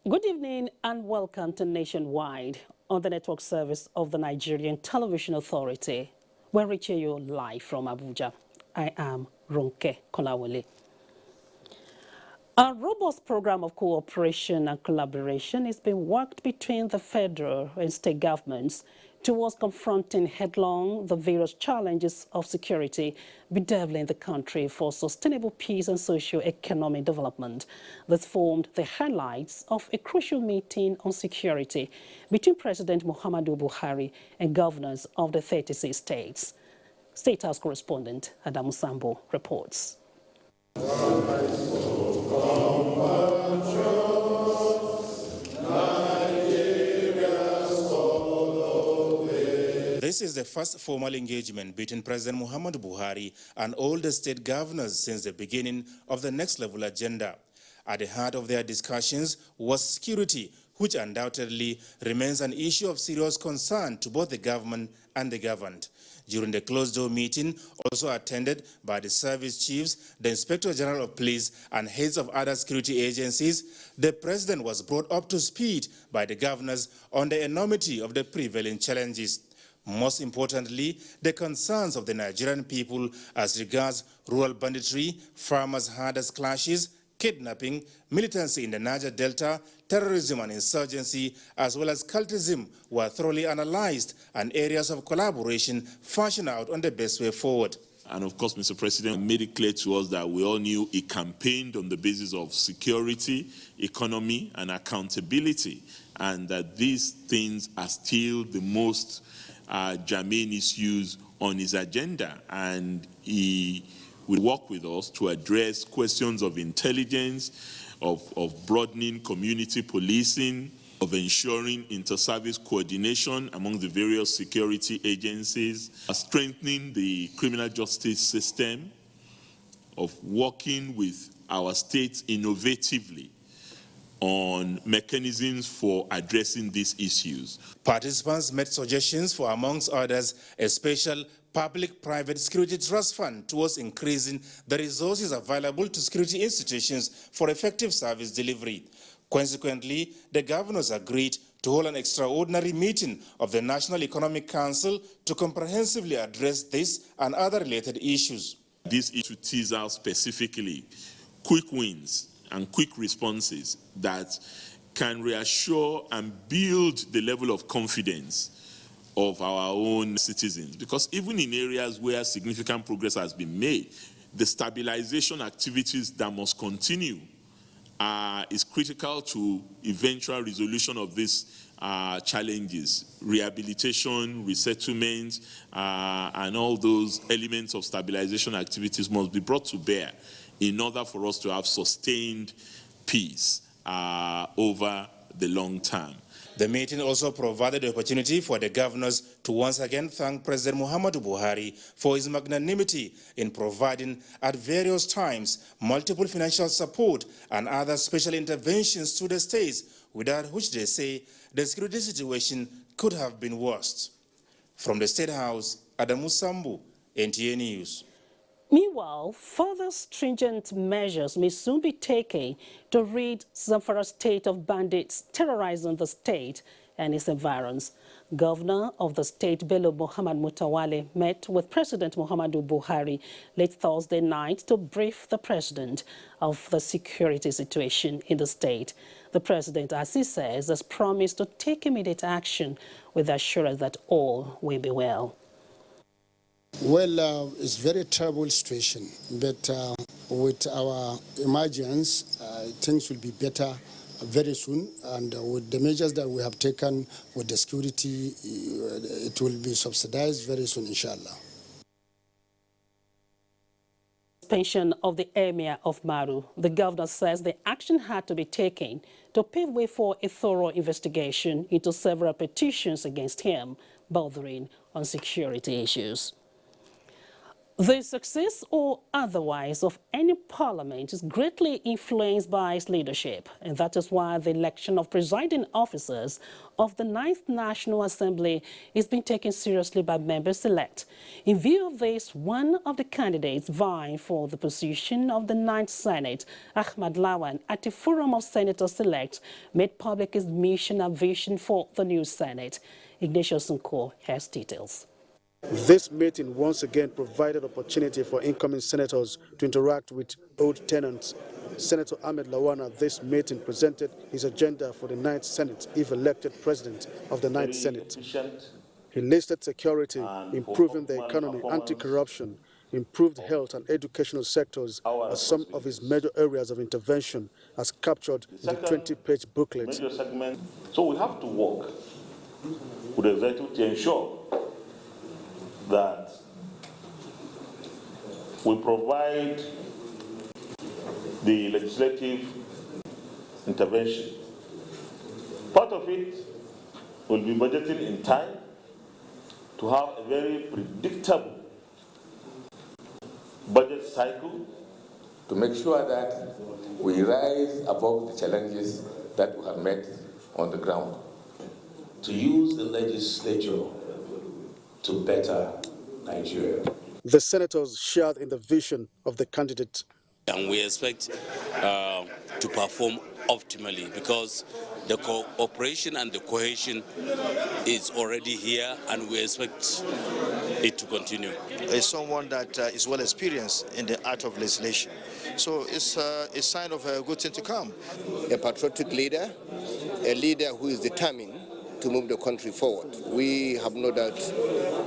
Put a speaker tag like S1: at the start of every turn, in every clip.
S1: Good evening and welcome to Nationwide on the network service of the Nigerian Television Authority. We're reaching you live from Abuja. I am Ronke Kolawole. A robust program of cooperation and collaboration is being worked between the federal and state governments towards confronting headlong the various challenges of security bedeviling the country for sustainable peace and socio-economic development. This formed the highlights of a crucial meeting on security between President Muhammadu Buhari and governors of the 36 states. State House correspondent Adamu Sambo reports.
S2: This is the first formal engagement between President Muhammadu Buhari and all the state governors since the beginning of the next level agenda. At the heart of their discussions was security, which undoubtedly remains an issue of serious concern to both the government and the governed. During the closed-door meeting, also attended by the service chiefs, the Inspector General of Police, and heads of other security agencies, the president was brought up to speed by the governors on the enormity of the prevailing challenges. Most importantly, the concerns of the Nigerian people as regards rural banditry, farmers-herders clashes, kidnapping, militancy in the Niger Delta, terrorism and insurgency, as well as cultism were thoroughly analyzed and areas of collaboration fashioned out on the best way forward.
S3: And of course, Mr. President made it clear to us that we all knew he campaigned on the basis of security, economy, and accountability, and that these things are still the most germane issues on his agenda, and he will work with us to address questions of intelligence, of broadening community policing, of ensuring inter-service coordination among the various security agencies, strengthening the criminal justice system, of working with our states innovatively on mechanisms for addressing these issues.
S2: Participants made suggestions for, amongst others, a special public-private security trust fund towards increasing the resources available to security institutions for effective service delivery. Consequently, the governors agreed to hold an extraordinary meeting of the National Economic Council to comprehensively address this and other related issues.
S3: This issue tease out specifically quick wins and quick responses that can reassure and build the level of confidence of our own citizens. Because even in areas where significant progress has been made, the stabilization activities that must continue is critical to eventual resolution of these challenges. Rehabilitation, resettlement, and all those elements of stabilization activities must be brought to bear in order for us to have sustained peace over the long term.
S2: The meeting also provided the opportunity for the governors to once again thank President Muhammadu Buhari for his magnanimity in providing at various times multiple financial support and other special interventions to the states, without which they say the security situation could have been worse. From the State House, Adamu Sambu, NTA News.
S1: Meanwhile, further stringent measures may soon be taken to rid Zamfara's state of bandits terrorizing the state and its environs. Governor of the state, Bello Muhammad Mutawale, met with President Muhammadu Buhari late Thursday night to brief the president of the security situation in the state. The president, as he says, has promised to take immediate action with the assurance that all will be well.
S4: Well, it's a very terrible situation, but with our emergence, things will be better very soon, and with the measures that we have taken with the security, it will be subsidized very soon, inshallah.
S1: Suspension of the Emir of Maru, the governor says the action had to be taken to pave way for a thorough investigation into several petitions against him bordering on security issues. The success or otherwise of any parliament is greatly influenced by its leadership, and that is why the election of presiding officers of the 9th National Assembly is being taken seriously by members-elect. In view of this, one of the candidates vying for the position of the 9th Senate, Ahmad Lawan, at a forum of senators-elect, made public his mission and vision for the new Senate. Ignatius Nko has details.
S5: This meeting once again provided opportunity for incoming senators to interact with old tenants. Senator Ahmed Lawan at this meeting presented his agenda for the 9th Senate if elected president of the 9th Senate. He listed security, improving the economy, anti-corruption, improved health and educational sectors as some of his major areas of intervention as captured in the 20-page booklet.
S6: So we have to work with the executive to ensure that we provide the legislative intervention. Part of it will be budgeting in time to have a very predictable budget cycle
S7: to make sure that we rise above the challenges that we have met on the ground.
S8: To use the legislature to better Nigeria.
S5: The senators shared in the vision of the candidate.
S9: And we expect to perform optimally because the cooperation and the cohesion is already here, and we expect it to continue.
S10: Is someone that is well experienced in the art of legislation. So it's a sign of a good thing to come.
S11: A patriotic leader, a leader who is determined to move the country forward. We have no doubt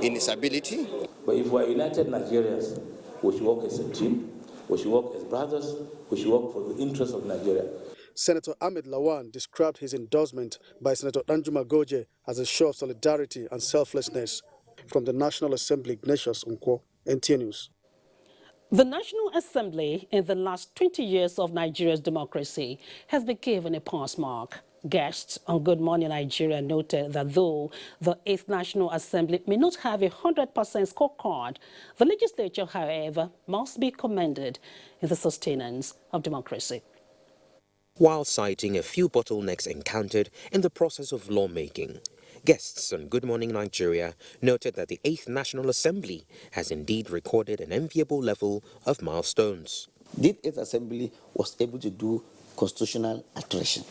S11: in his ability.
S8: But if we are united Nigerians, we should work as a team, we should work as brothers, we should work for the interests of Nigeria.
S5: Senator Ahmed Lawan described his endorsement by Senator Danjuma Goje as a show of solidarity and selflessness. From the National Assembly, Ignatius Nko, NTA News.
S1: The National Assembly in the last 20 years of Nigeria's democracy has been given a pass mark. Guests on Good Morning Nigeria noted that though the 8th National Assembly may not have a 100% scorecard, the legislature, however, must be commended in the sustenance of democracy.
S12: While citing a few bottlenecks encountered in the process of lawmaking, guests on Good Morning Nigeria noted that the 8th National Assembly has indeed recorded an enviable level of milestones.
S11: The 8th Assembly was able to do constitutional alteration.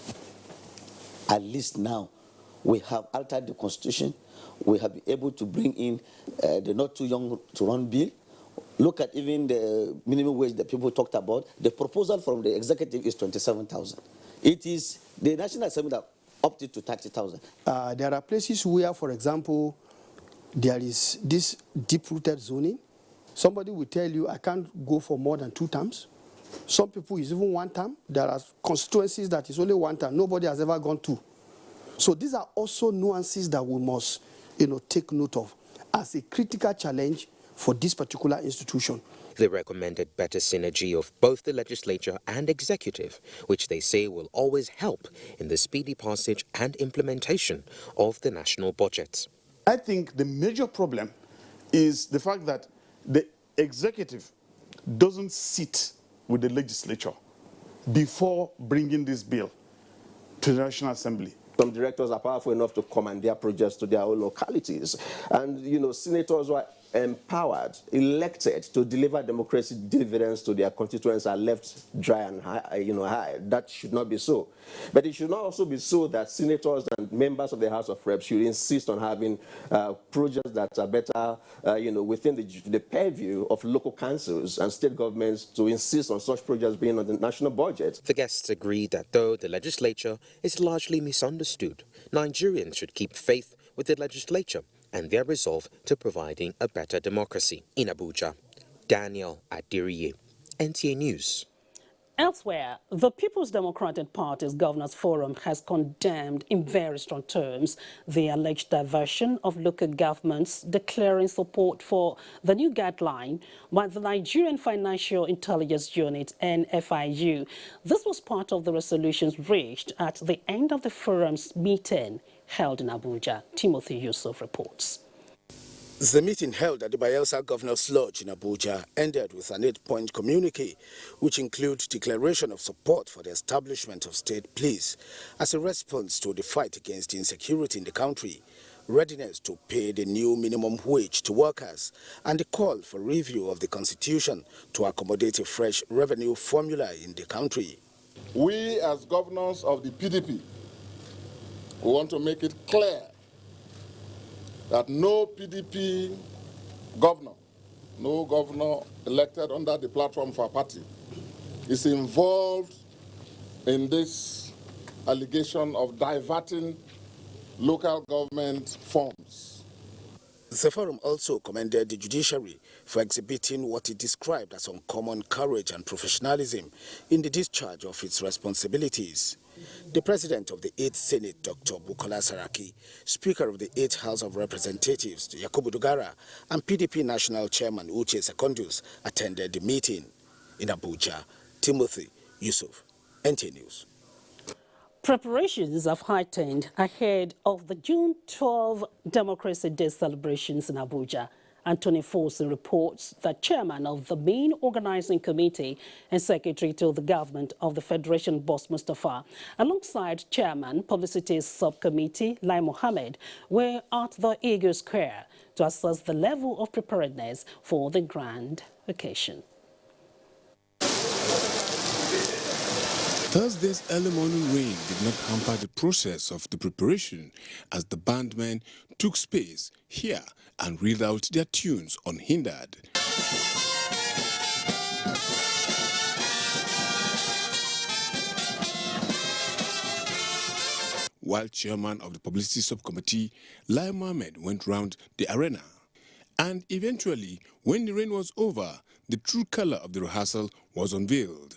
S11: At least now, we have altered the Constitution. We have been able to bring in the not too young to run bill. Look at even the minimum wage that people talked about. The proposal from the executive is 27,000. It is the National Assembly that opted to 30,000.
S13: There are places where, for example, there is this deep-rooted zoning. Somebody will tell you, I can't go for more than 2 terms. Some people is even 1 term. There are constituencies that is only 1 term. Nobody has ever gone 2. So these are also nuances that we must, take note of as a critical challenge for this particular institution.
S12: They recommended better synergy of both the legislature and executive, which they say will always help in the speedy passage and implementation of the national budget.
S14: I think the major problem is the fact that the executive doesn't sit with the legislature before bringing this bill to the National Assembly.
S15: Some directors are powerful enough to commandeer projects to their own localities. And, senators were empowered, elected to deliver democracy dividends to their constituents are left dry and high. That should not be so. But it should not also be so that senators and members of the House of Reps should insist on having projects that are better, within the purview of local councils and state governments to insist on such projects being on the national budget.
S12: The guests agreed that though the legislature is largely misunderstood, Nigerians should keep faith with the legislature and their resolve to providing a better democracy. In Abuja, Daniel Adiriye, NTA News.
S1: Elsewhere, the People's Democratic Party's Governors Forum has condemned in very strong terms the alleged diversion of local governments, declaring support for the new guideline by the Nigerian Financial Intelligence Unit, NFIU. This was part of the resolutions reached at the end of the forum's meeting held in Abuja. Timothy Yusuf reports.
S16: The meeting held at the Bayelsa Governor's Lodge in Abuja ended with an 8-point communique, which includes declaration of support for the establishment of state police as a response to the fight against insecurity in the country, readiness to pay the new minimum wage to workers, and the call for review of the constitution to accommodate a fresh revenue formula in the country.
S17: We, as governors of the PDP, want to make it clear that no PDP governor, no governor elected under the platform of our party, is involved in this allegation of diverting local government funds.
S16: The forum also commended the judiciary for exhibiting what it described as uncommon courage and professionalism in the discharge of its responsibilities. The President of the 8th Senate, Dr. Bukola Saraki, Speaker of the 8th House of Representatives, Yakubu Dogara, and PDP National Chairman Uche Secondus attended the meeting. In Abuja, Timothy Yusuf, NT News.
S1: Preparations have heightened ahead of the June 12 Democracy Day celebrations in Abuja. Anthony Forson reports that chairman of the main organizing committee and secretary to the government of the Federation, Boss Mustafa, alongside chairman publicity subcommittee Lai Mohammed, were at the Eagle Square to assess the level of preparedness for the grand occasion.
S18: Thursday's early morning rain did not hamper the process of the preparation as the bandmen took space here and reeled out their tunes unhindered. While chairman of the publicity subcommittee, Lai Mohammed went round the arena. And eventually, when the rain was over, the true color of the rehearsal was unveiled.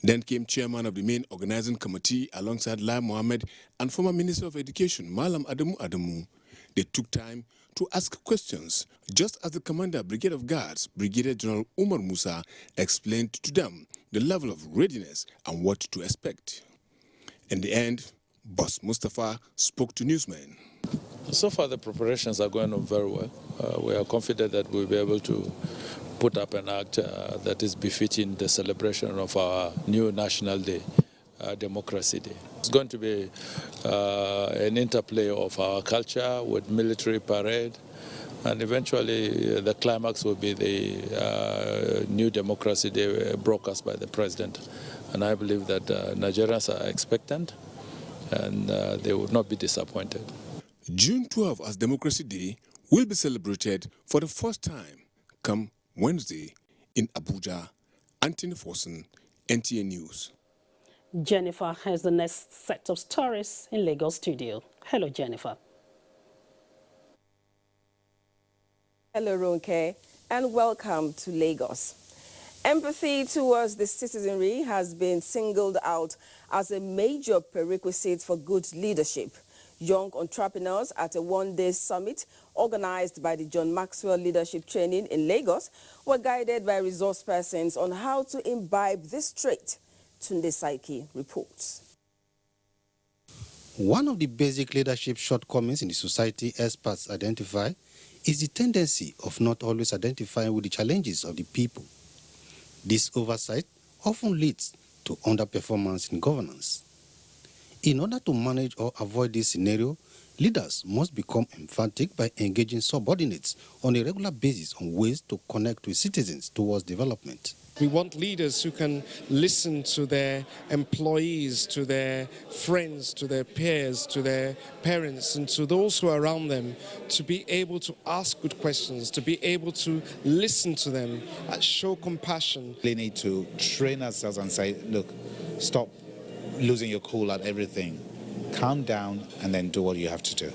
S18: Then came chairman of the main organizing committee alongside Lai Mohammed and former Minister of Education, Malam Adamu Adamu. They took time to ask questions, just as the Commander Brigade of Guards, Brigadier General Umar Musa, explained to them the level of readiness and what to expect. In the end, Boss Mustafa spoke to newsmen.
S19: So far, the preparations are going on very well. We are confident that we'll be able to put up an act that is befitting the celebration of our new National Day, Democracy Day. It's going to be an interplay of our culture with military parade, and eventually the climax will be the new Democracy Day broadcast by the President. And I believe that Nigerians are expectant and they would not be disappointed.
S18: June 12 as Democracy Day will be celebrated for the first time come Wednesday in Abuja. Anthony Forson, NTA News.
S1: Jennifer has the next set of stories in Lagos studio. Hello, Jennifer.
S20: Hello, Ronke, and welcome to Lagos. Empathy towards the citizenry has been singled out as a major prerequisite for good leadership. Young entrepreneurs at a one-day summit organized by the John Maxwell Leadership Training in Lagos were guided by resource persons on how to imbibe this trait. Tunde Saiki reports.
S21: One of the basic leadership shortcomings in the society experts identify is the tendency of not always identifying with the challenges of the people. This oversight often leads to underperformance in governance. In order to manage or avoid this scenario, leaders must become emphatic by engaging subordinates on a regular basis on ways to connect with citizens towards development.
S3: We want leaders who can listen to their employees, to their friends, to their peers, to their parents, and to those who are around them, to be able to ask good questions, to be able to listen to them, show compassion.
S22: We need to train ourselves and say, look, stop losing your cool at everything. Calm down and then do what you have to do.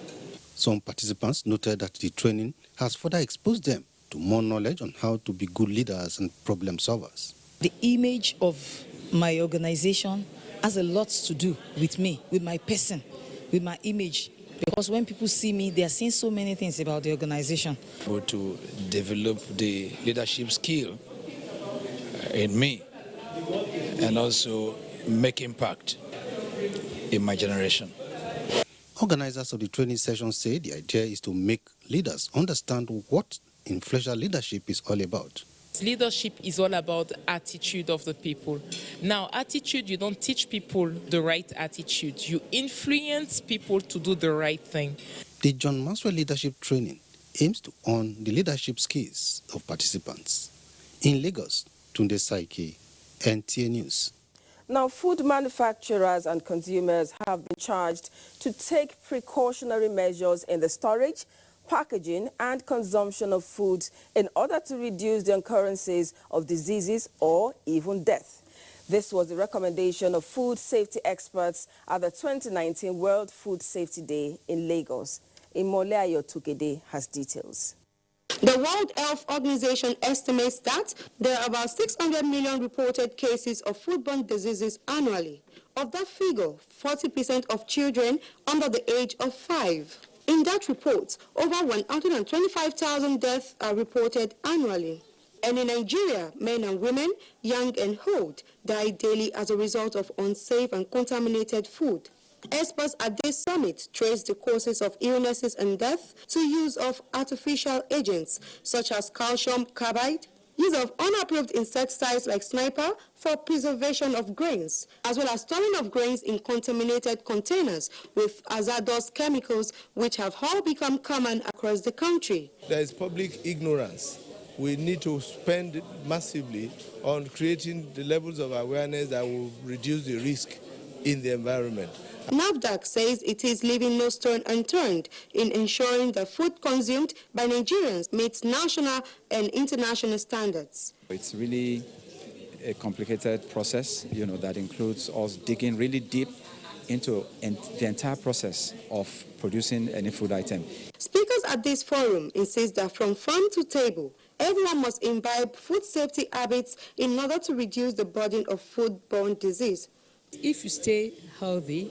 S21: Some participants noted that the training has further exposed them to more knowledge on how to be good leaders and problem solvers.
S23: The image of my organization has a lot to do with me, with my person, with my image. Because when people see me, they are seeing so many things about the organization.
S24: To develop the leadership skill in me and also make impact in my generation.
S21: Organizers of the training session say the idea is to make leaders understand what influential leadership is all about.
S25: Leadership is all about attitude of the people. Now, attitude, you don't teach people the right attitude. You influence people to do the right thing.
S21: The John Maxwell Leadership Training aims to hone the leadership skills of participants. In Lagos, Tunde Saiki, NTA News.
S20: Now, food manufacturers and consumers have been charged to take precautionary measures in the storage, packaging and consumption of foods in order to reduce the occurrences of diseases or even death. This was the recommendation of food safety experts at the 2019 World Food Safety Day in Lagos. Imoleayo Tukede has details.
S26: The World Health Organization estimates that there are about 600 million reported cases of foodborne diseases annually. Of that figure, 40% of children under the age of 5. In that report, over 125,000 deaths are reported annually. And in Nigeria, men and women, young and old, die daily as a result of unsafe and contaminated food. Experts at this summit trace the causes of illnesses and death to use of artificial agents such as calcium carbide, use of unapproved insecticides like sniper for preservation of grains, as well as storing of grains in contaminated containers with hazardous chemicals which have all become common across the country.
S27: There is public ignorance. We need to spend massively on creating the levels of awareness that will reduce the risk in the environment.
S26: NAFDAC says it is leaving no stone unturned in ensuring that food consumed by Nigerians meets national and international standards.
S28: It's really a complicated process, that includes us digging really deep into the entire process of producing any food item.
S26: Speakers at this forum insist that from farm to table, everyone must imbibe food safety habits in order to reduce the burden of foodborne disease.
S29: If you stay healthy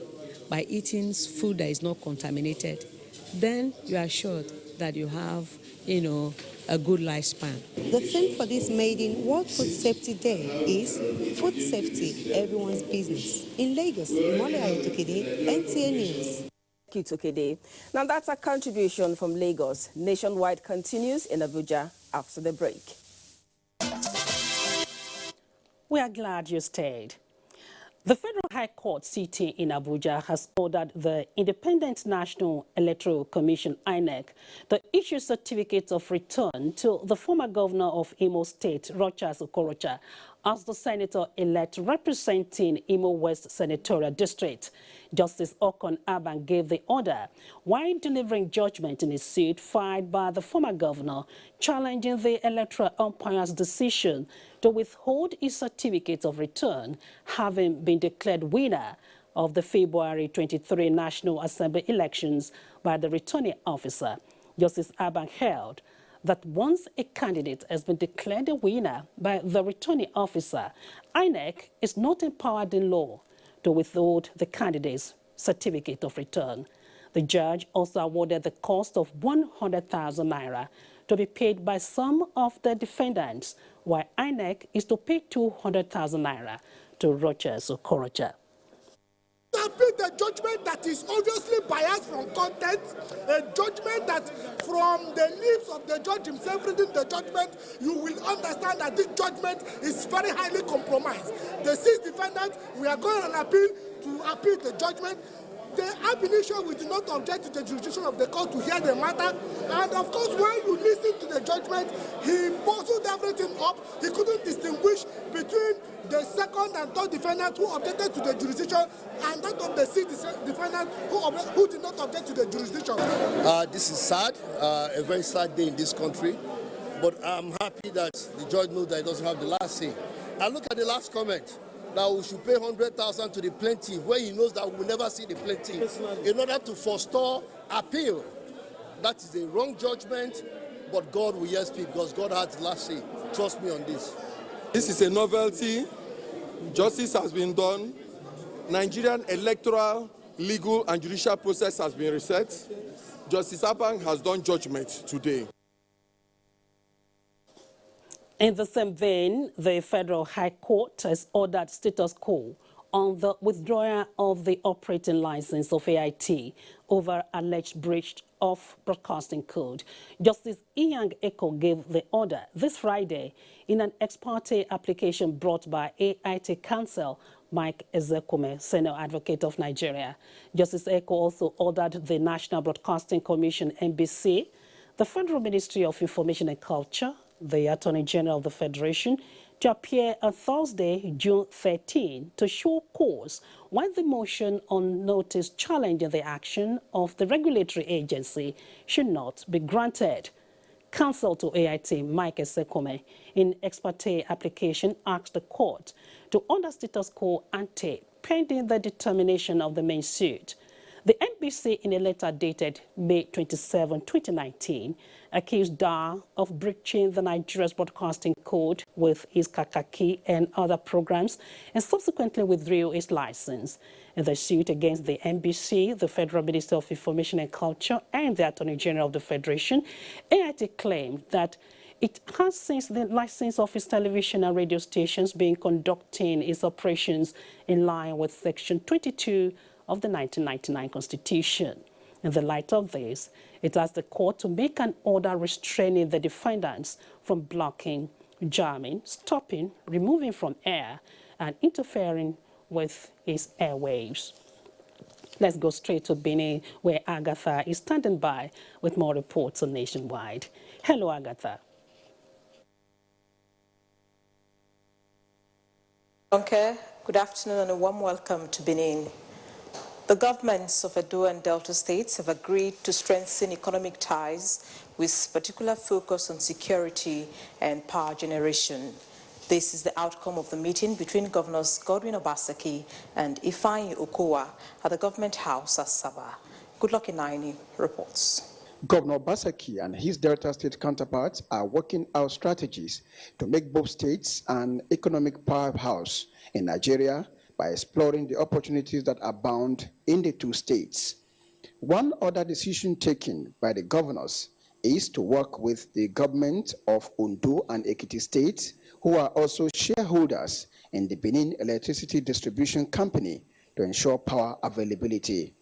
S29: by eating food that is not contaminated, then you are assured that you have, a good lifespan.
S26: The theme for this maiden World Food Safety Day is Food Safety, Everyone's Business. In Lagos, Imoleayo Tukede, NTA News.
S20: Thank you, Tukede. Now that's a contribution from Lagos. Nationwide continues in Abuja after the break.
S1: We are glad you stayed. The Federal High Court sitting in Abuja has ordered the Independent National Electoral Commission, INEC, to issue certificates of return to the former governor of Imo State, Rochas Okorocha, as the senator-elect representing Imo West Senatorial District. Justice Okon Aban gave the order while delivering judgment in a suit filed by the former governor challenging the electoral umpire's decision to withhold his certificate of return, having been declared winner of the February 23 National Assembly elections by the returning officer. Justice Aban held that once a candidate has been declared a winner by the returning officer, INEC is not empowered in law to withhold the candidate's certificate of return. The judge also awarded the cost of 100,000 naira to be paid by some of the defendants, while INEC is to pay 200,000 naira to Rochas Okorocha.
S2: appeal the judgment that is obviously biased from content, a judgment that from the lips of the judge himself reading the judgment, you will understand that this judgment is very highly compromised. The 6 defendants, we are going on appeal to appeal the judgment. The ab initio, we do not object to the jurisdiction of the court to hear the matter. And of course, when you listen to the judgment, he puzzled everything up. He couldn't distinguish between the second and third defendant who objected to the jurisdiction and that of the 6th defendant who did not object to the jurisdiction.
S4: This is sad, a very sad day in this country. But I'm happy that the judge knows that he doesn't have the last say. And look at the last comment, that we should pay 100,000 to the plaintiff when he knows that we will never see the plaintiff in order to forestall appeal. That is a wrong judgment, but God will yet speak because God has the last say. Trust me on this.
S5: This is a novelty. Justice has been done. Nigerian electoral, legal, and judicial process has been reset. Justice Abang has done judgment today.
S1: In the same vein, the Federal High Court has ordered status quo on the withdrawal of the operating license of AIT over alleged breach of broadcasting code. Justice Inyang Eko gave the order this Friday in an ex parte application brought by AIT counsel Mike Ezekume, senior advocate of Nigeria. Justice Eko also ordered the National Broadcasting Commission, NBC, the Federal Ministry of Information and Culture, the Attorney General of the Federation, to appear on Thursday, June 13, to show cause why the motion on notice challenging the action of the regulatory agency should not be granted. Counsel to AIT, Mike Ezekume, in ex parte application asked the court to order status quo ante pending the determination of the main suit. The NBC, in a letter dated May 27, 2019, accused Dar of breaching the Nigeria's broadcasting code with his Kakaki and other programs and subsequently withdrew his license. In the suit against the NBC, the Federal Minister of Information and Culture, and the Attorney General of the Federation, AIT claimed that it has, since the license of its television and radio stations, been conducting its operations in line with Section 22 of the 1999 Constitution. In the light of this, it asked the court to make an order restraining the defendants from blocking, jamming, stopping, removing from air, and interfering with its airwaves. Let's go straight to Benin, where Agatha is standing by with more reports on Nationwide. Hello, Agatha.
S6: Okay, good afternoon and a warm welcome to Benin. The governments of Edo and Delta states have agreed to strengthen economic ties with particular focus on security and power generation. This is the outcome of the meeting between Governors Godwin Obaseki and Ifeanyi Okowa at the Government House at Sabah. Goodluck Inaini reports.
S7: Governor Obaseki and his Delta State counterparts are working out strategies to make both states an economic powerhouse in Nigeria by exploring the opportunities that abound in the two states. One other decision taken by the governors is to work with the government of Ondo and Ekiti states, who are also shareholders in the Benin Electricity Distribution Company, to ensure power availability.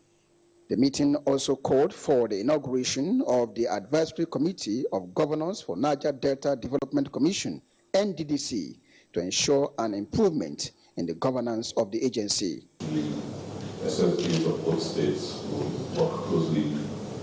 S7: The meeting also called for the inauguration of the Advisory Committee of Governors for Niger Delta Development Commission, NDDC, to ensure an improvement in the governance of the agency.
S8: The SFGs of both states will work closely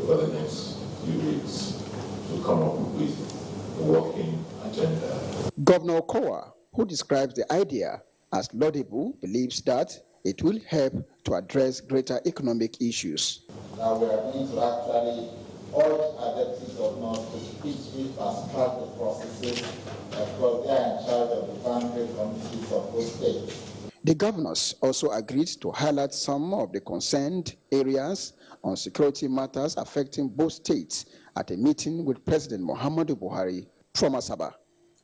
S8: over the next few weeks to come up with a working agenda.
S7: Governor Okowa, who describes the idea as laudable, believes that it will help to address greater economic issues.
S9: Now we are going to actually urge adepts of North to speedily fast-track the processes because they are in charge of the boundary committees of both states.
S7: The governors also agreed to highlight some of the concerned areas on security matters affecting both states at a meeting with President Muhammadu Buhari from Asaba.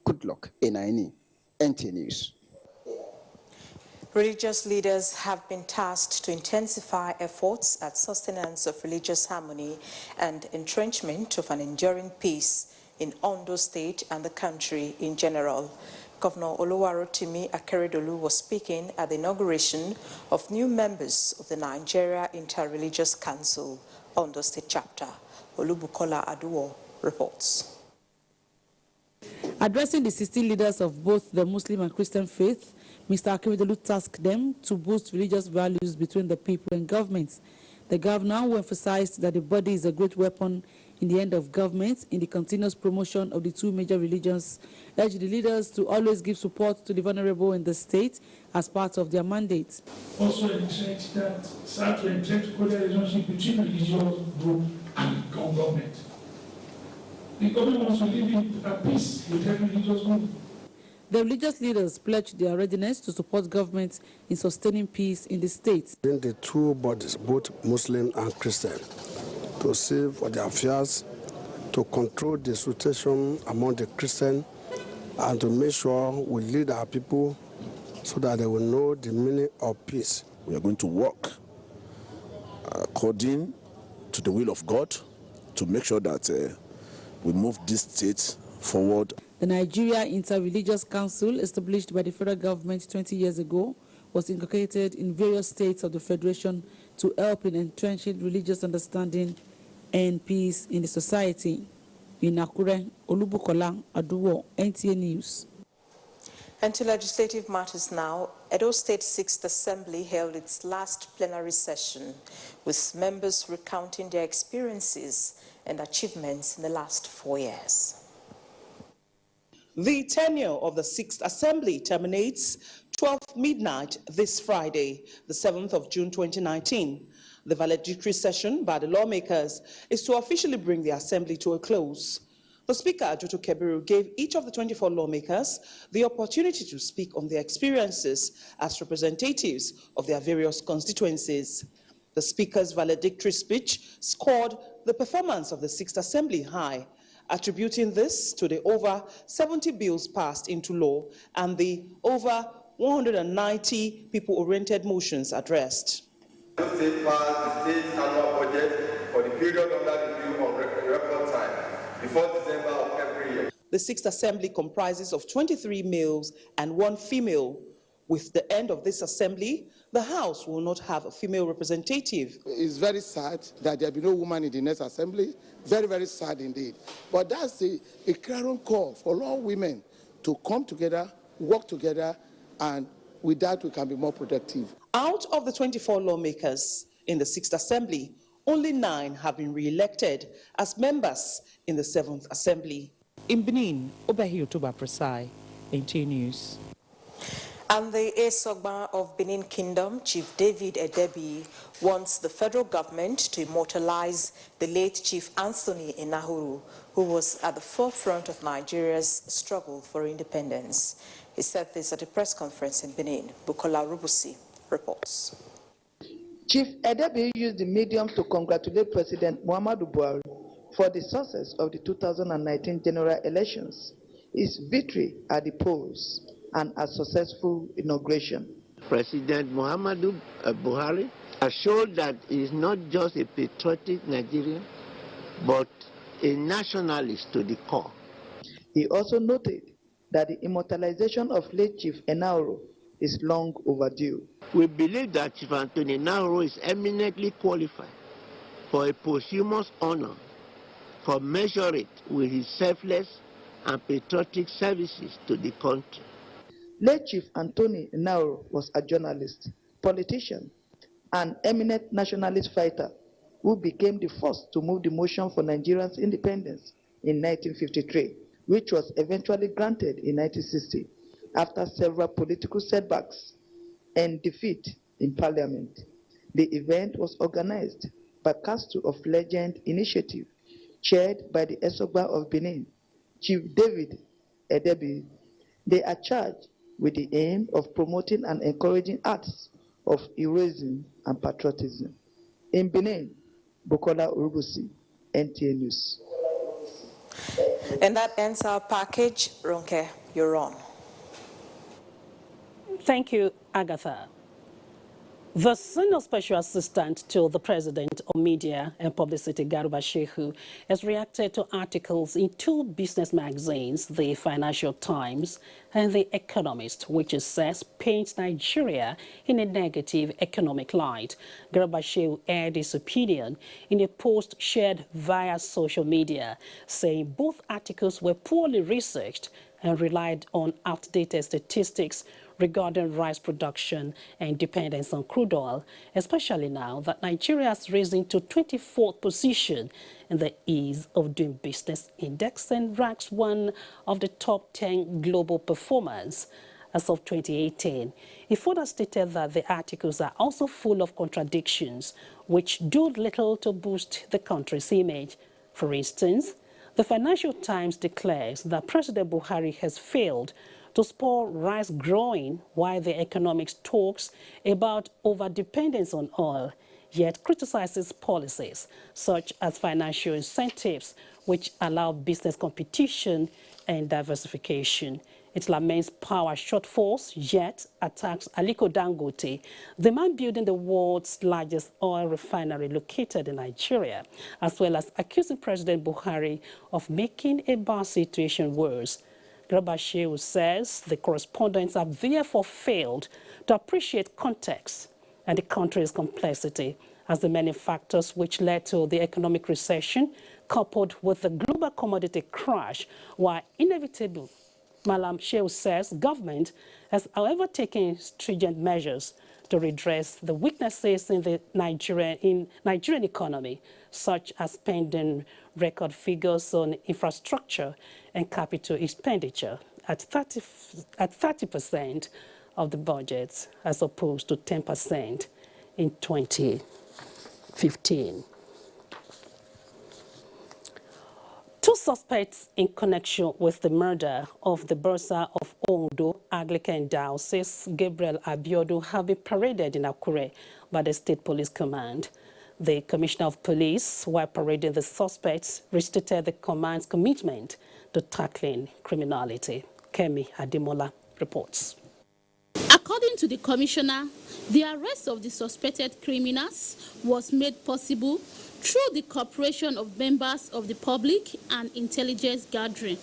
S7: Goodluck Inaini, NT News.
S6: Religious leaders have been tasked to intensify efforts at sustenance of religious harmony and entrenchment of an enduring peace in Ondo State and the country in general. Governor Oluwarotimi Akeredolu was speaking at the inauguration of new members of the Nigeria Interreligious Council, Ondo State Chapter. Olubukola Aduwo reports.
S23: Addressing the 16 leaders of both the Muslim and Christian faith, Mr. Akeredolu tasked them to boost religious values between the people and governments. The governor, who emphasized that the body is a great weapon in the end of government in the continuous promotion of the two major religions, urged the leaders to always give support to the vulnerable in the state as part of their mandate.
S10: Also, entrenched to entrenched cordial relationship between religious group and government. The government wants to live at peace with every religious group.
S23: The religious leaders pledged their readiness to support government in sustaining peace in the state.
S11: In the two bodies, both Muslim and Christian, to see for their affairs, to control the situation among the Christians, and to make sure we lead our people so that they will know the meaning of peace.
S12: We are going to work according to the will of God to make sure that we move this state forward.
S23: The Nigeria Interreligious Council, established by the federal government 20 years ago, was inculcated in various states of the Federation to help in entrenching religious understanding and peace in the society. In Akure, Olubukola Aduwo, NTA News.
S6: And to legislative matters now, Edo State 6th Assembly held its last plenary session, with members recounting their experiences and achievements in the last 4 years.
S13: The tenure of the 6th Assembly terminates 12 midnight this Friday, the 7th of June 2019. The valedictory session by the lawmakers is to officially bring the Assembly to a close. The Speaker, Ajoto Kebiru, gave each of the 24 lawmakers the opportunity to speak on their experiences as representatives of their various constituencies. The Speaker's valedictory speech scored the performance of the 6th Assembly high, attributing this to the over 70 bills passed into law and the over 190 people-oriented motions addressed.
S14: The state passed the state's annual budget for the period under review on record time, before December of every year.
S13: The 6th Assembly comprises of 23 males and 1 female. With the end of this assembly, the House will not have a female representative.
S27: It's very sad that there will be no woman in the next assembly. Very, very sad indeed. But that's a clarion call for all women to come together, work together, and with that we can be more productive.
S13: Out of the 24 lawmakers in the 6th Assembly, only 9 have been re-elected as members in the 7th Assembly. In Benin, Obahi Otoba Presai, NTA News.
S6: And the Esogba of Benin Kingdom, Chief David Edebi, wants the federal government to immortalize the late Chief Anthony Enahuru, who was at the forefront of Nigeria's struggle for independence. He said this at a press conference in Benin. Bukola Rubusi reports.
S15: Chief Edebi used the medium to congratulate President Muhammadu Buhari for the success of the 2019 general elections, his victory at the polls, and a successful inauguration.
S16: President Muhammadu Buhari has shown that he is not just a patriotic Nigerian, but a nationalist to the core.
S15: He also noted that the immortalization of late Chief Enahoro is long overdue.
S16: We believe that Chief Anthony Enahoro is eminently qualified for a posthumous honor for measuring with his selfless and patriotic services to the country.
S15: Late Chief Anthony Enahoro was a journalist, politician, and eminent nationalist fighter who became the first to move the motion for Nigeria's independence in 1953, which was eventually granted in 1960 after several political setbacks and defeat in parliament. The event was organized by Castle of Legend Initiative, chaired by the Esogba of Benin, Chief David Edebi. They are charged with the aim of promoting and encouraging acts of heroism and patriotism. In Benin, Bukola Urubusi, NTA News.
S6: And that ends our package. Ronke, you're on.
S1: Thank you, Agatha. The Senior Special Assistant to the President on Media and Publicity, Garuba Shehu, has reacted to articles in two business magazines, the Financial Times and The Economist, which it says paints Nigeria in a negative economic light. Garuba Shehu aired his opinion in a post shared via social media, saying both articles were poorly researched and relied on outdated statistics regarding rice production and dependence on crude oil, especially now that Nigeria has risen to 24th position in the Ease of Doing Business Index and ranks one of the top 10 global performers as of 2018. He further stated that the articles are also full of contradictions, which do little to boost the country's image. For instance, the Financial Times declares that President Buhari has failed to spur rice growing, while the Economics talks about overdependence on oil, yet criticizes policies such as financial incentives, which allow business competition and diversification. It laments power shortfalls, yet attacks Aliko Dangote, the man building the world's largest oil refinery located in Nigeria, as well as accusing President Buhari of making a bad situation worse. Garuba Shehu says the correspondents have therefore failed to appreciate context and the country's complexity as the many factors which led to the economic recession, coupled with the global commodity crash, were inevitable. Malam Shehu says government has, however, taken stringent measures to redress the weaknesses in the Nigerian economy, such as spending record figures on infrastructure and capital expenditure at 30% of the budget, as opposed to 10% in 2015. Two suspects in connection with the murder of the bursar of Ondo Anglican Diocese, Gabriel Abiodun, have been paraded in Akure by the State Police Command. The Commissioner of Police, while parading the suspects, restated the command's commitment to tackling criminality. Kemi Ademola reports.
S3: According to the Commissioner, the arrest of the suspected criminals was made possible through the cooperation of members of the public and intelligence gathering.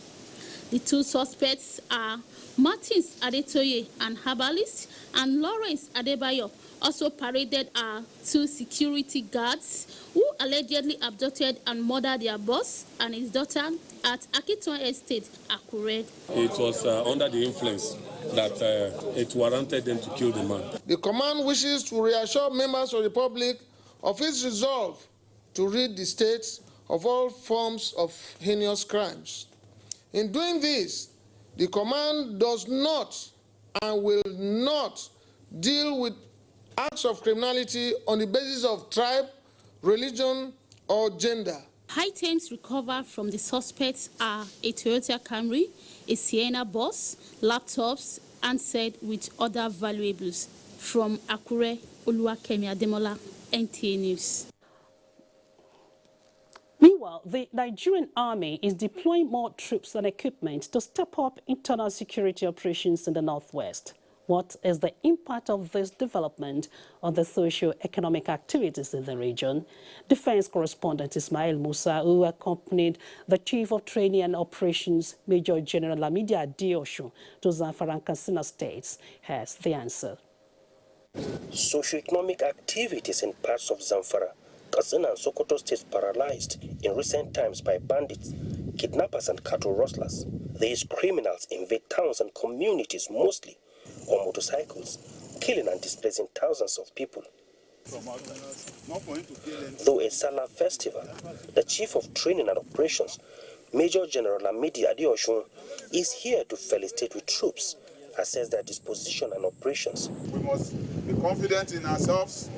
S3: The two suspects are Martins Adetoye, an herbalist, and Lawrence Adebayo. Also paraded are two security guards who allegedly abducted and murdered their boss and his daughter at Akiton Estate, Akure.
S17: It was under the influence that it warranted them to kill the man.
S27: The command wishes to reassure members of the public of its resolve to rid the state of all forms of heinous crimes. In doing this, the command does not and will not deal with acts of criminality on the basis of tribe, religion, or gender.
S3: Items recovered from the suspects are a Toyota Camry, a Sienna bus, laptops, and set with other valuables. From Akure, Oluwakemi Ademola, NTA News.
S1: Meanwhile, the Nigerian army is deploying more troops and equipment to step up internal security operations in the northwest. What is the impact of this development on the socio-economic activities in the region? Defense correspondent Ismail Musa, who accompanied the Chief of Training and Operations, Major General Lamidi Adeosun, to Zamfara and Katsina states, has the answer.
S18: Socio-economic activities in parts of Zamfara, Katsina and Sokoto states paralyzed in recent times by bandits, kidnappers and cattle rustlers. These criminals invade towns and communities mostly on motorcycles, killing and displacing thousands of people. Though a Salah festival, the Chief of Training and Operations, Major General Lamidi Adeosun, is here to felicitate with troops, assess their disposition and operations.
S19: We must be confident in ourselves.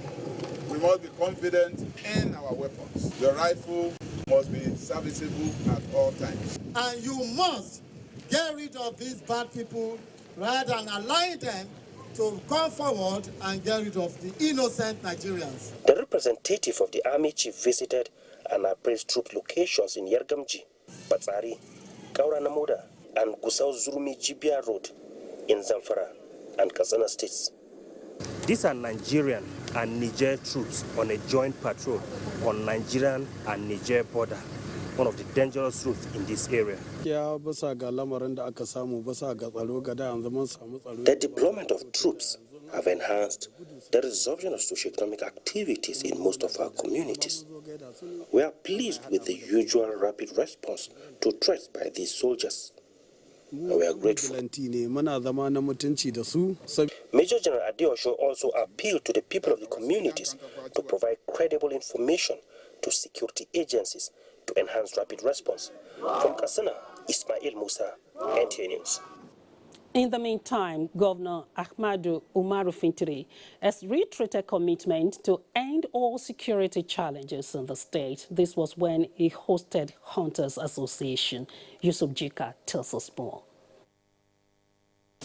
S19: We must be confident in our weapons. The rifle must be serviceable at all times.
S21: And you must get rid of these bad people rather than allowing them to come forward and get rid of the innocent Nigerians.
S18: The representative of the Army Chief visited and appraised troop locations in Yergamji, Batsari, Kauranamuda, and Gusau Zurumi Jibia Road in Zamfara and Katsina states. These are Nigerian and Niger troops on a joint patrol on Nigerian and Niger border, one of the dangerous routes in this area. The deployment of troops have enhanced the resumption of socio-economic activities in most of our communities. We are pleased with the usual rapid response to threats by these soldiers. We are grateful. Major General Adeosho also appealed to the people of the communities to provide credible information to security agencies to enhance rapid response. From Katsina, Ismail Musa, NTA News.
S1: In the meantime, Governor Ahmadu Umaru Fintiri has reiterated commitment to end all security challenges in the state. This was when he hosted Hunters Association. Yusuf Jika tells us more.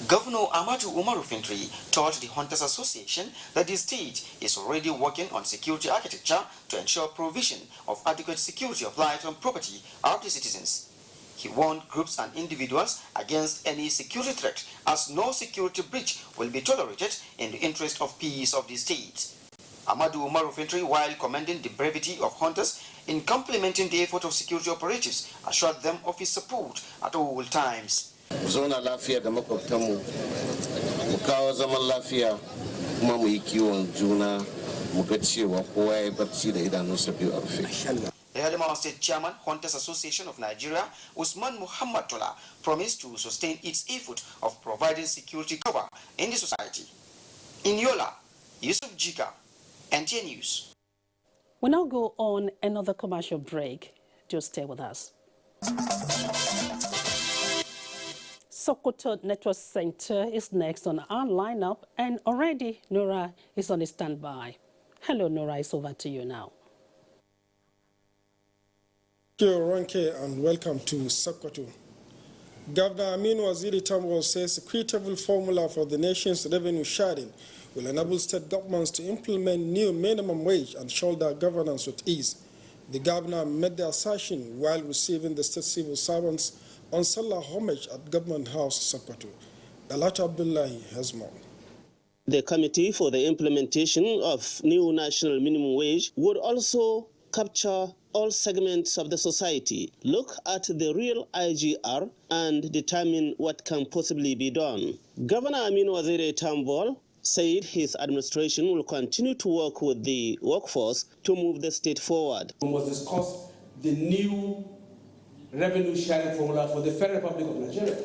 S2: Governor Ahmadu Umaru Fintiri told the Hunters Association that the state is already working on security architecture to ensure provision of adequate security of life and property of the citizens. He warned groups and individuals against any security threat, as no security breach will be tolerated in the interest of peace of the state. Ahmadu Umaru Fintiri, while commending the brevity of hunters in complementing the effort of security operatives, assured them of his support at all times.
S4: Zona lafiya da makwabtanmu, mu kawo zaman lafiya kuma mu yi kiwon juna, mu ga cewa kowa ya barci da idanunsa biyu a rufe.
S2: The Helema State Chairman, Hunters Association of Nigeria, Usman Muhammad Tola, promised to sustain its effort of providing security cover in the society. In Yola, Yusuf Jika, NTA News.
S1: We now go on another commercial break. Just stay with us. Sokoto Network Center is next on our lineup, and already Nora is on a standby. Hello, Nora, it's over to you now.
S20: Thank you, Ronke, and welcome to Sokoto. Governor Amin Waziri Tambol says a equitable formula for the nation's revenue sharing will enable state governments to implement new minimum wage and shoulder governance with ease. The governor made the assertion while receiving the state civil servants on Salah homage at Government House, Sokoto. Alat Abdullahi has more.
S22: The Committee for the Implementation of New National Minimum Wage would also capture all segments of the society, look at the real IGR, and determine what can possibly be done. Governor Amin Waziri Tambol said his administration will continue to work with the workforce to move the state forward.
S24: We must discuss the new revenue sharing formula for the Federal Republic of Nigeria,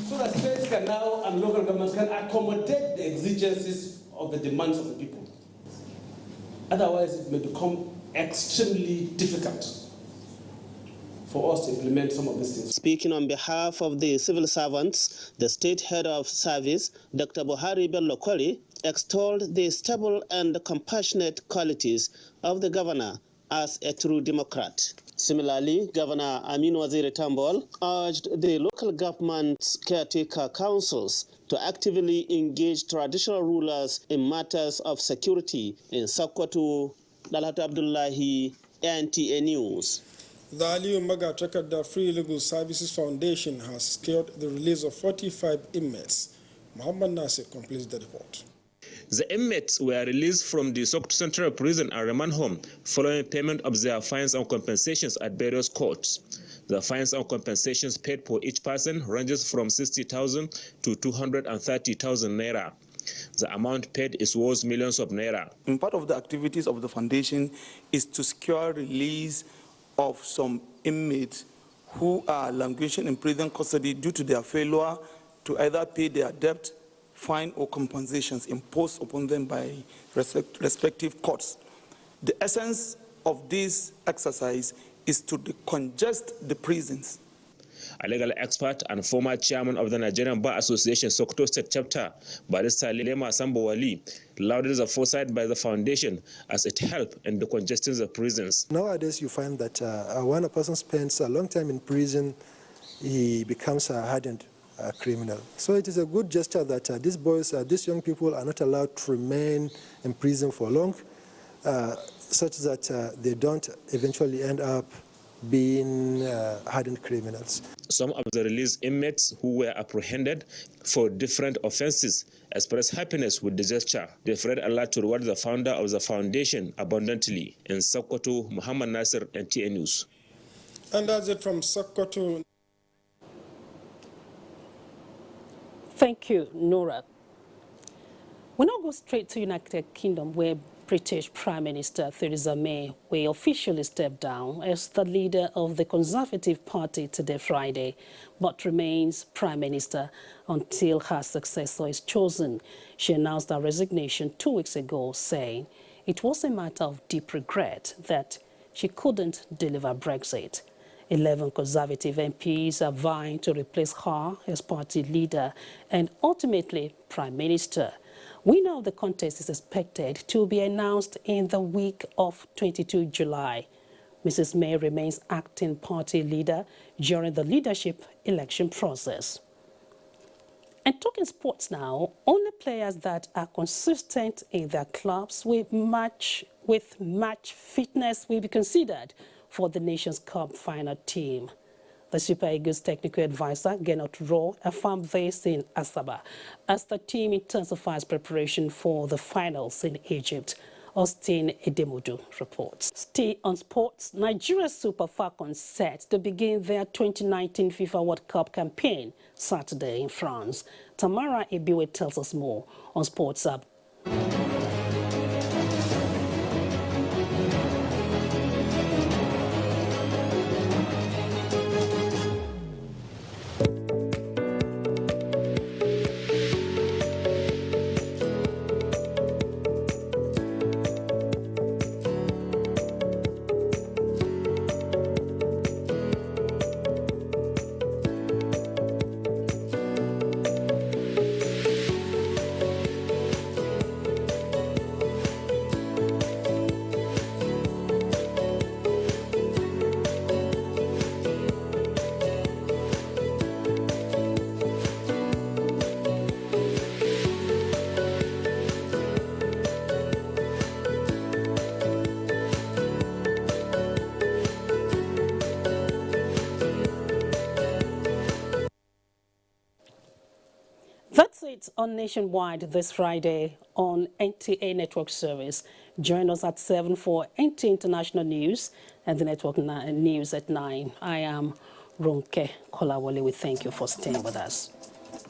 S24: so that states can now and local governments can accommodate the exigencies of the demands of the people. Otherwise, it may become extremely difficult for us to implement some of these things.
S22: Speaking on behalf of the civil servants, the state head of service, Dr. Buhari Bello Koli, extolled the stable and compassionate qualities of the governor as a true democrat. Similarly, Governor Amin Waziri Tambol urged the local government's caretaker councils to actively engage traditional rulers in matters of security. In Sokoto, Dalat Abdullahi, NTA News.
S20: The Aliyu Maga Takarda Free Legal Services Foundation has secured the release of 45 inmates. Muhammad Nasir completes the report.
S25: The inmates were released from the Sokoto Central Prison and remand home following payment of their fines and compensations at various courts. The fines and compensations paid for each person ranges from 60,000 to 230,000 naira. The amount paid is worth millions of naira.
S26: And part of the activities of the foundation is to secure release of some inmates who are languishing in prison custody due to their failure to either pay their debt, fine, or compensations imposed upon them by respective courts. The essence of this exercise is to decongest the prisons.
S25: A legal expert and former chairman of the Nigerian Bar Association Sokoto State Chapter, Barrister Lema Sambo Wali, lauded the foresight by the foundation as it helped in decongesting the prisons.
S28: Nowadays, you find that when a person spends a long time in prison, he becomes a hardened criminal. So it is a good gesture that these boys, these young people are not allowed to remain in prison for long, such that they don't eventually end up being hardened criminals.
S25: Some of the released inmates who were apprehended for different offenses expressed happiness with the gesture. They prayed Allah to reward the founder of the foundation abundantly. In Sokoto, Muhammad Nasir, NTA News.
S20: And that's it from Sokoto.
S1: Thank you, Nora. We now go straight to United Kingdom, where British Prime Minister Theresa May will officially step down as the leader of the Conservative Party today, Friday, but remains Prime Minister until her successor is chosen. She announced her resignation 2 weeks ago, saying it was a matter of deep regret that she couldn't deliver Brexit. 11 Conservative MPs are vying to replace her as party leader and ultimately Prime Minister. Winner of the contest is expected to be announced in the week of 22 July. Mrs. May remains acting party leader during the leadership election process. And talking sports now, only players that are consistent in their clubs with match fitness will be considered for the Nations Cup final team. The Super Eagles technical advisor, Gernot Rohr, affirmed this in Asaba as the team intensifies preparation for the finals in Egypt. Austin Edemudu reports. Still on sports, Nigeria's Super Falcons set to begin their 2019 FIFA World Cup campaign Saturday in France. Tamara Ebiwe tells us more on Sports Hub. That's it on Nationwide this Friday on NTA Network Service. Join us at 7 for NTA International News and the Network News at 9. I am Ronke Kolawole. We thank you for staying with us.